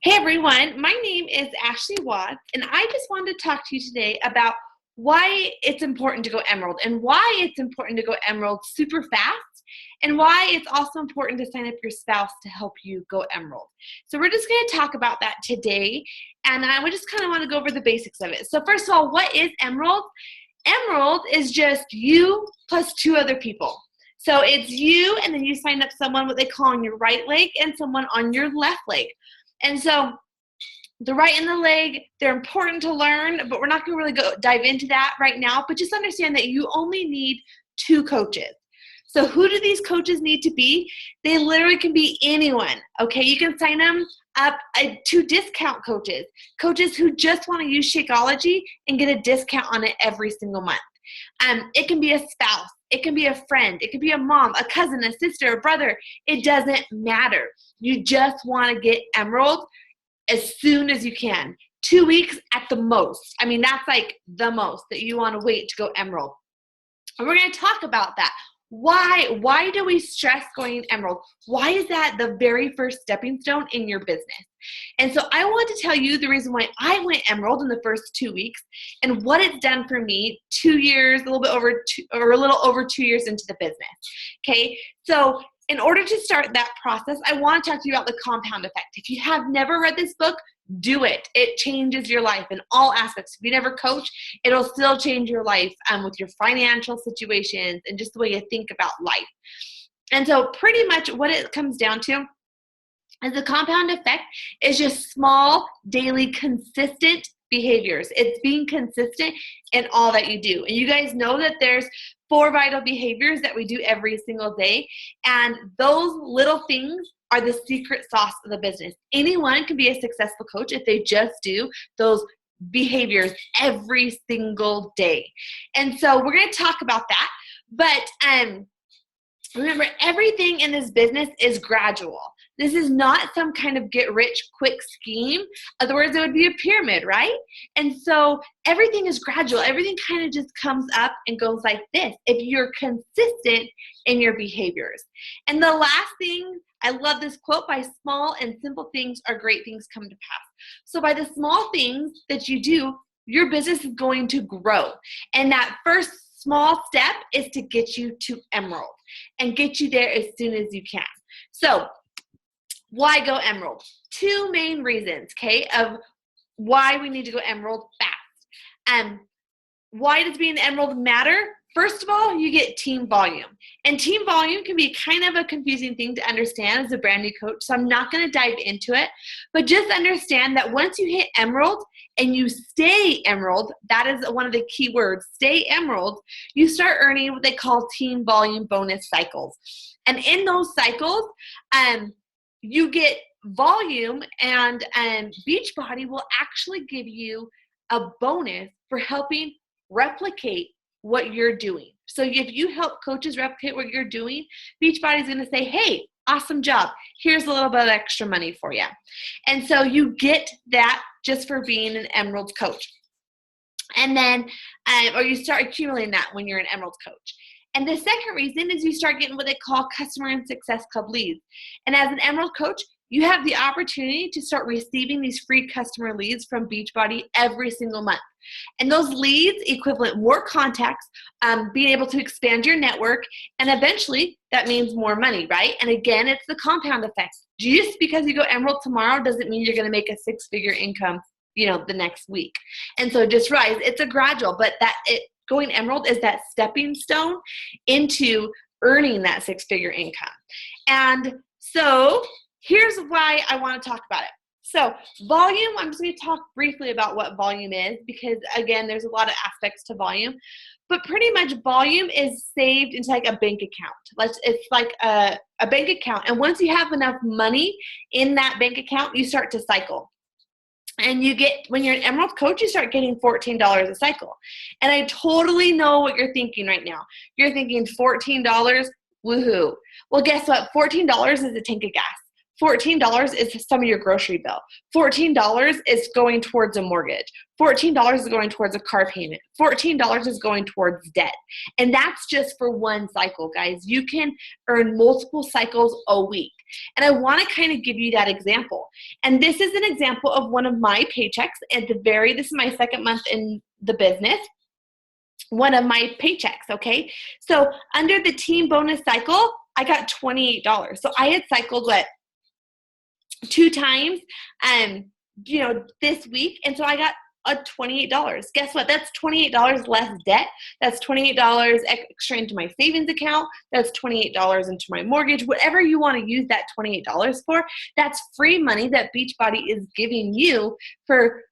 Hey everyone, my name is Ashley Watts, and I just wanted to talk to you today about why it's important to go emerald and why it's important to go emerald super fast and why it's also important to sign up your spouse to help you go emerald. So we're just going to talk about that today, and I just kind of want to go over the basics of it. So first of all, what is emerald? Emerald is just you plus two other people. So it's you, and then you sign up someone what they call on your right leg and someone on your left leg. And so the right and the leg, they're important to learn, but we're not going to really dive into that right now. But just understand that you only need two coaches. So who do these coaches need to be? They literally can be anyone, okay? You can sign them up to discount coaches, coaches who just want to use Shakeology and get a discount on it every single month. It can be a spouse. It can be a friend. It could be a mom, a cousin, a sister, a brother. It doesn't matter. You just want to get emerald as soon as you can. 2 weeks at the most. I mean, that's like the most that you want to wait to go emerald. And we're going to talk about that. Why do we stress going emerald? Why is that the very first stepping stone in your business? And so I want to tell you the reason why I went emerald in the first 2 weeks and what it's done for me 2 years, a little over 2 years into the business. Okay, so in order to start that process, I want to talk to you about the compound effect. If you have never read this book, do it. It changes your life in all aspects. If you never coach, it'll still change your life with your financial situations and just the way you think about life. And so pretty much what it comes down to is the compound effect is just small, daily, consistent behaviors. It's being consistent in all that you do. And you guys know that there's 4 vital behaviors that we do every single day. And those little things are the secret sauce of the business. Anyone can be a successful coach if they just do those behaviors every single day. And so we're going to talk about that. But remember, everything in this business is gradual. This is not some kind of get-rich-quick scheme. Otherwise, it would be a pyramid, right? And so everything is gradual. Everything kind of just comes up and goes like this if you're consistent in your behaviors. And the last thing, I love this quote, by small and simple things are great things come to pass. So by the small things that you do, your business is going to grow. And that first small step is to get you to emerald and get you there as soon as you can. So why go emerald? 2 main reasons, okay, of why we need to go emerald fast. Why does being an emerald matter? First of all, you get team volume. And team volume can be kind of a confusing thing to understand as a brand new coach, so I'm not going to dive into it. But just understand that once you hit emerald and you stay emerald, that is one of the key words, stay emerald, you start earning what they call team volume bonus cycles. And in those cycles, you get volume, and Beachbody will actually give you a bonus for helping replicate what you're doing. So if you help coaches replicate what you're doing, Beachbody is going to say, hey, awesome job. Here's a little bit of extra money for you. And so you get that just for being an emerald coach. And then, or you start accumulating that when you're an emerald coach. And the second reason is you start getting what they call Customer and Success Club leads. And as an emerald coach, you have the opportunity to start receiving these free customer leads from Beachbody every single month. And those leads equivalent more contacts, being able to expand your network, and eventually that means more money, right? And again, it's the compound effect. Just because you go emerald tomorrow doesn't mean you're going to make a 6-figure income, the next week. And so just rise. It's a gradual, but going emerald is that stepping stone into earning that 6-figure income. And so here's why I want to talk about it. So volume, I'm just going to talk briefly about what volume is because, again, there's a lot of aspects to volume. But pretty much volume is saved into like a bank account. It's like a bank account. And once you have enough money in that bank account, you start to cycle. And when you're an emerald coach, you start getting $14 a cycle. And I totally know what you're thinking right now. You're thinking $14, woohoo. Well, guess what? $14 is a tank of gas. $14 is some of your grocery bill. $14 is going towards a mortgage. $14 is going towards a car payment. $14 is going towards debt. And that's just for one cycle, guys. You can earn multiple cycles a week. And I want to kind of give you that example. And this is an example of one of my paychecks this is my second month in the business, one of my paychecks, okay? So under the team bonus cycle, I got $28. So I had cycled, 2 times, this week. And so I got $28. Guess what? That's $28 less debt. That's $28 extra into my savings account. That's $28 into my mortgage. Whatever you want to use that $28 for, that's free money that Beachbody is giving you for,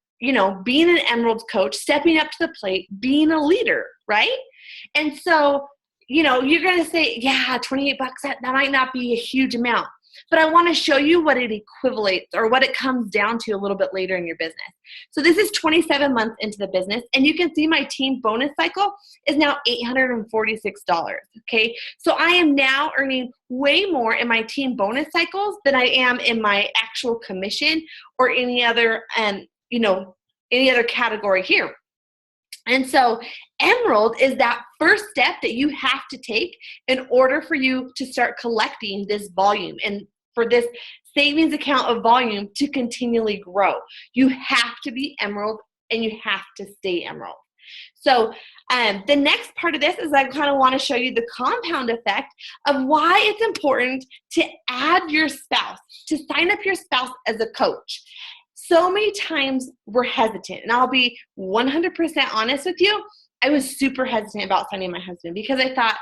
being an Emerald coach, stepping up to the plate, being a leader, right? And so, you're going to say, yeah, $28, that might not be a huge amount. But I want to show you what it equivalates or what it comes down to a little bit later in your business. So this is 27 months into the business, and you can see my team bonus cycle is now $846, okay? So I am now earning way more in my team bonus cycles than I am in my actual commission or any other, any other category here. And so Emerald is that first step that you have to take in order for you to start collecting this volume and for this savings account of volume to continually grow. You have to be Emerald and you have to stay Emerald. So the next part of this is I kind of want to show you the compound effect of why it's important to add your spouse, to sign up your spouse as a coach. So many times we're hesitant, and I'll be 100% honest with you. I was super hesitant about signing my husband because I thought,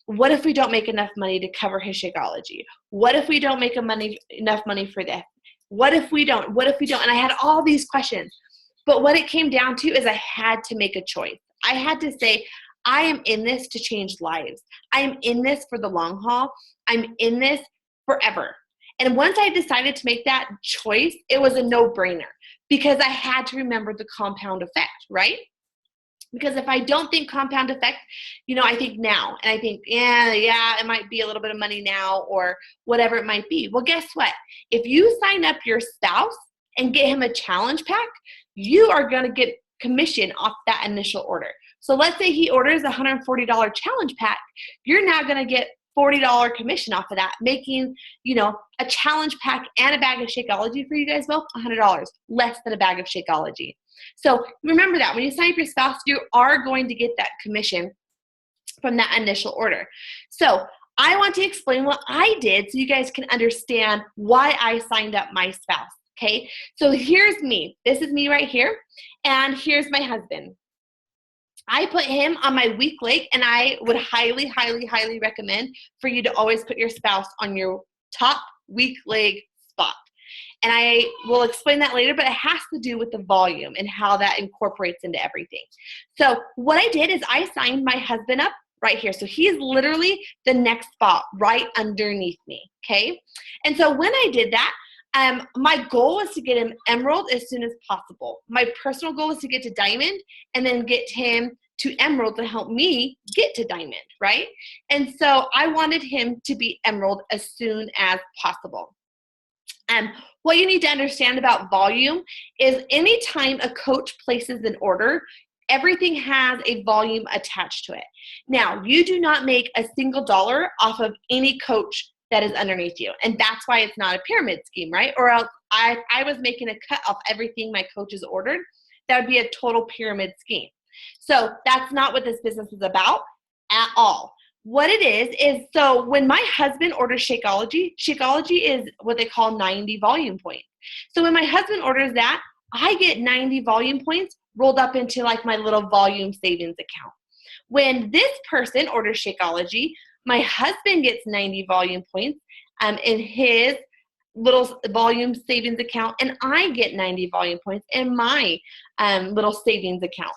what if we don't make enough money to cover his Shakeology? What if we don't make enough money for this? What if we don't? What if we don't? And I had all these questions. But what it came down to is I had to make a choice. I had to say, I am in this to change lives. I am in this for the long haul. I'm in this forever. And once I decided to make that choice, it was a no-brainer because I had to remember the compound effect, right? Because if I don't think compound effect, I think now. And I think, yeah, it might be a little bit of money now or whatever it might be. Well, guess what? If you sign up your spouse and get him a challenge pack, you are going to get commission off that initial order. So let's say he orders a $140 challenge pack. You're now going to get $40 commission off of that, making, a challenge pack and a bag of Shakeology for you guys both, $100, less than a bag of Shakeology. So remember that when you sign up your spouse, you are going to get that commission from that initial order. So I want to explain what I did so you guys can understand why I signed up my spouse, okay? So here's me. This is me right here, and here's my husband. I put him on my weak leg, and I would highly, highly, highly recommend for you to always put your spouse on your top weak leg spot. And I will explain that later, but it has to do with the volume and how that incorporates into everything. So what I did is I signed my husband up right here. So he is literally the next spot right underneath me, okay? And so when I did that, my goal was to get him Emerald as soon as possible. My personal goal was to get to Diamond and then get him to Emerald to help me get to Diamond, right? And so I wanted him to be Emerald as soon as possible. What you need to understand about volume is anytime a coach places an order, everything has a volume attached to it. Now, you do not make a single dollar off of any coach that is underneath you. And that's why it's not a pyramid scheme, right? Or else I was making a cut off everything my coaches ordered. That would be a total pyramid scheme. So that's not what this business is about at all. What it is so when my husband orders Shakeology, Shakeology is what they call 90 volume points. So when my husband orders that, I get 90 volume points rolled up into like my little volume savings account. When this person orders Shakeology, my husband gets 90 volume points in his little volume savings account, and I get 90 volume points in my little savings account.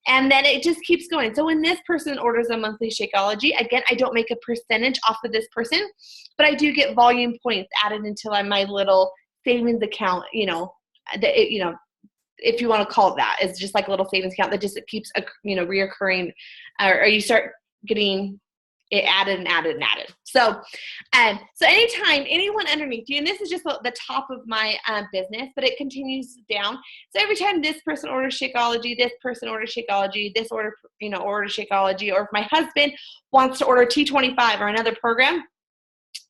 And then it just keeps going. So when this person orders a monthly Shakeology, again, I don't make a percentage off of this person, but I do get volume points added into my little savings account, if you want to call it that. It's just like a little savings account that just keeps, reoccurring, or you start getting it added and added and added. So anytime anyone underneath you, and this is just the top of my business, but it continues down. So every time this person orders Shakeology, this person orders Shakeology, this orders Shakeology, or if my husband wants to order T25 or another program,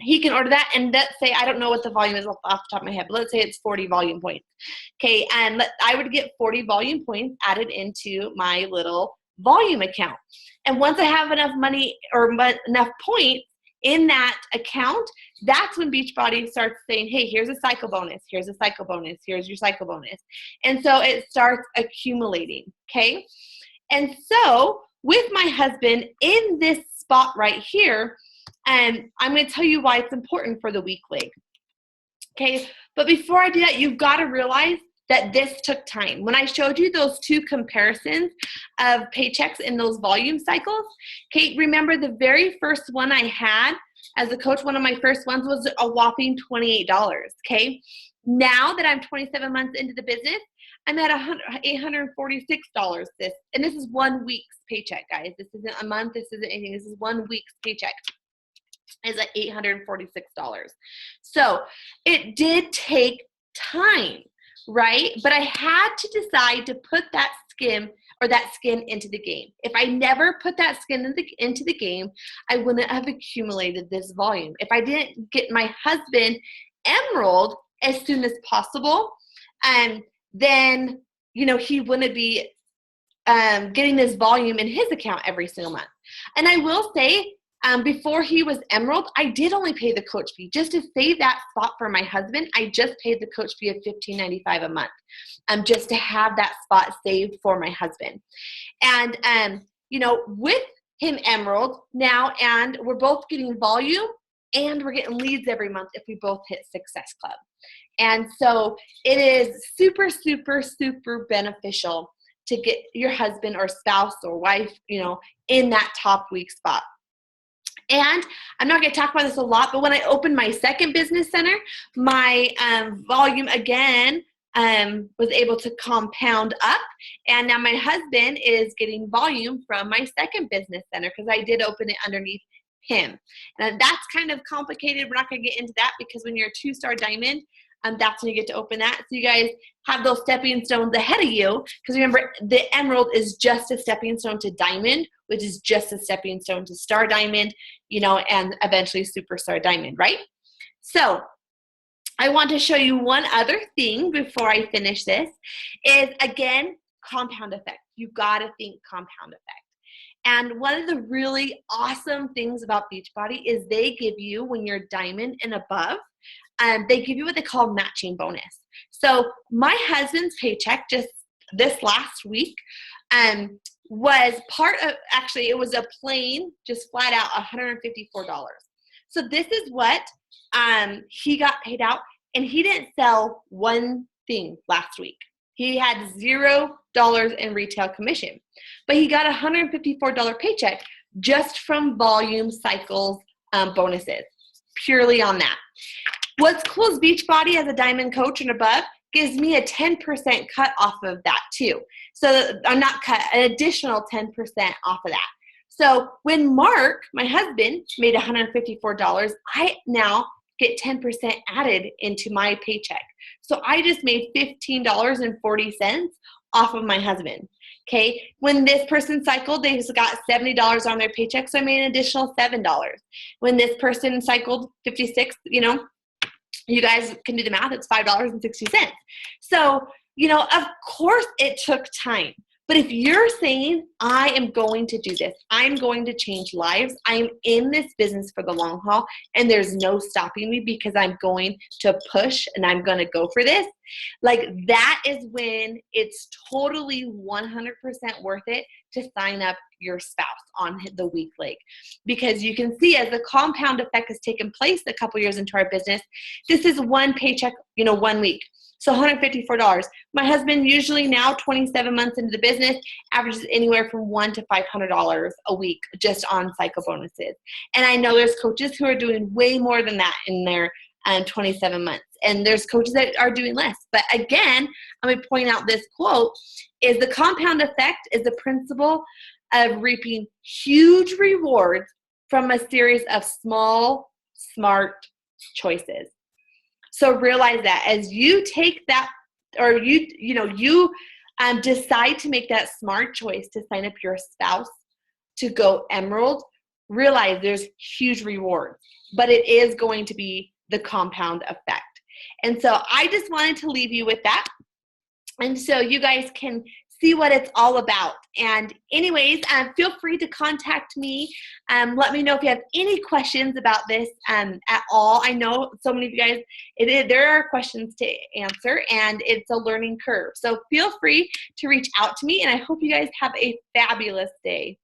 he can order that, and let's say, I don't know what the volume is off the top of my head, but let's say it's 40 volume points. Okay, and I would get 40 volume points added into my little volume account. And once I have enough money or enough points in that account, that's when Beachbody starts saying, hey, here's a cycle bonus, here's a cycle bonus, here's your cycle bonus. And so it starts accumulating, okay? And so with my husband in this spot right here, and I'm going to tell you why it's important for the weak leg. Okay, but before I do that, you've got to realize that this took time. When I showed you those two comparisons of paychecks in those volume cycles, okay, remember the very first one I had as a coach, one of my first ones was a whopping $28, okay? Now that I'm 27 months into the business, I'm at $846 and this is 1 week's paycheck, guys. This isn't a month, this isn't anything, this is 1 week's paycheck. Is at $846. So it did take time, right? But I had to decide to put that skin into the game. If I never put that skin into the game, I wouldn't have accumulated this volume. If I didn't get my husband emerald as soon as possible, then he wouldn't be getting this volume in his account every single month. And I will say, before he was emerald, I did only pay the coach fee just to save that spot for my husband. I just paid the coach fee of $15.95 a month, just to have that spot saved for my husband. And with him emerald now, and we're both getting volume and we're getting leads every month if we both hit Success Club. And so it is super, super, super beneficial to get your husband or spouse or wife, in that top week spot. And I'm not going to talk about this a lot, but when I opened my second business center, my volume again was able to compound up. And now my husband is getting volume from my second business center because I did open it underneath him. And that's kind of complicated. We're not going to get into that because when you're a 2-star diamond, that's when you get to open that. So you guys have those stepping stones ahead of you, because remember, the emerald is just a stepping stone to diamond, which is just a stepping stone to star diamond, and eventually superstar diamond, right? So I want to show you one other thing before I finish this is, again, compound effect. You got to think compound effect. And one of the really awesome things about Beachbody is they give you, when you're diamond and above, they give you what they call matching bonus. So my husband's paycheck just this last week was part of, actually it was a plain, just flat out $154. So this is what he got paid out, and he didn't sell one thing last week. He had $0 in retail commission, but he got a $154 paycheck just from volume cycles bonuses, purely on that. What's cool is Beachbody as a diamond coach and above gives me a 10% cut off of that too. So I'm not cut, an additional 10% off of that. So when Mark, my husband, made $154, I now get 10% added into my paycheck. So I just made $15.40 off of my husband. Okay, when this person cycled, they just got $70 on their paycheck, so I made an additional $7. When this person cycled 56, you guys can do the math, it's $5.60. So, of course it took time. But if you're saying, I am going to do this, I'm going to change lives, I'm in this business for the long haul, and there's no stopping me because I'm going to push and I'm going to go for this, like that is when it's totally 100% worth it to sign up your spouse on the weak leg. Because you can see as the compound effect has taken place a couple years into our business, this is one paycheck, 1 week. So $154. My husband, usually now 27 months into the business, averages anywhere from $100 to $500 a week just on cycle bonuses. And I know there's coaches who are doing way more than that in their 27 months. And there's coaches that are doing less. But again, I'm going to point out this quote, is the compound effect is the principle of reaping huge rewards from a series of small, smart choices. So realize that as you take that, or you decide to make that smart choice to sign up your spouse to go emerald, realize there's huge rewards. but it is going to be the compound effect. And so I just wanted to leave you with that. And so you guys can see what it's all about. And anyways, feel free to contact me. Let me know if you have any questions about this at all. I know so many of you guys, there are questions to answer, and it's a learning curve. So feel free to reach out to me, and I hope you guys have a fabulous day.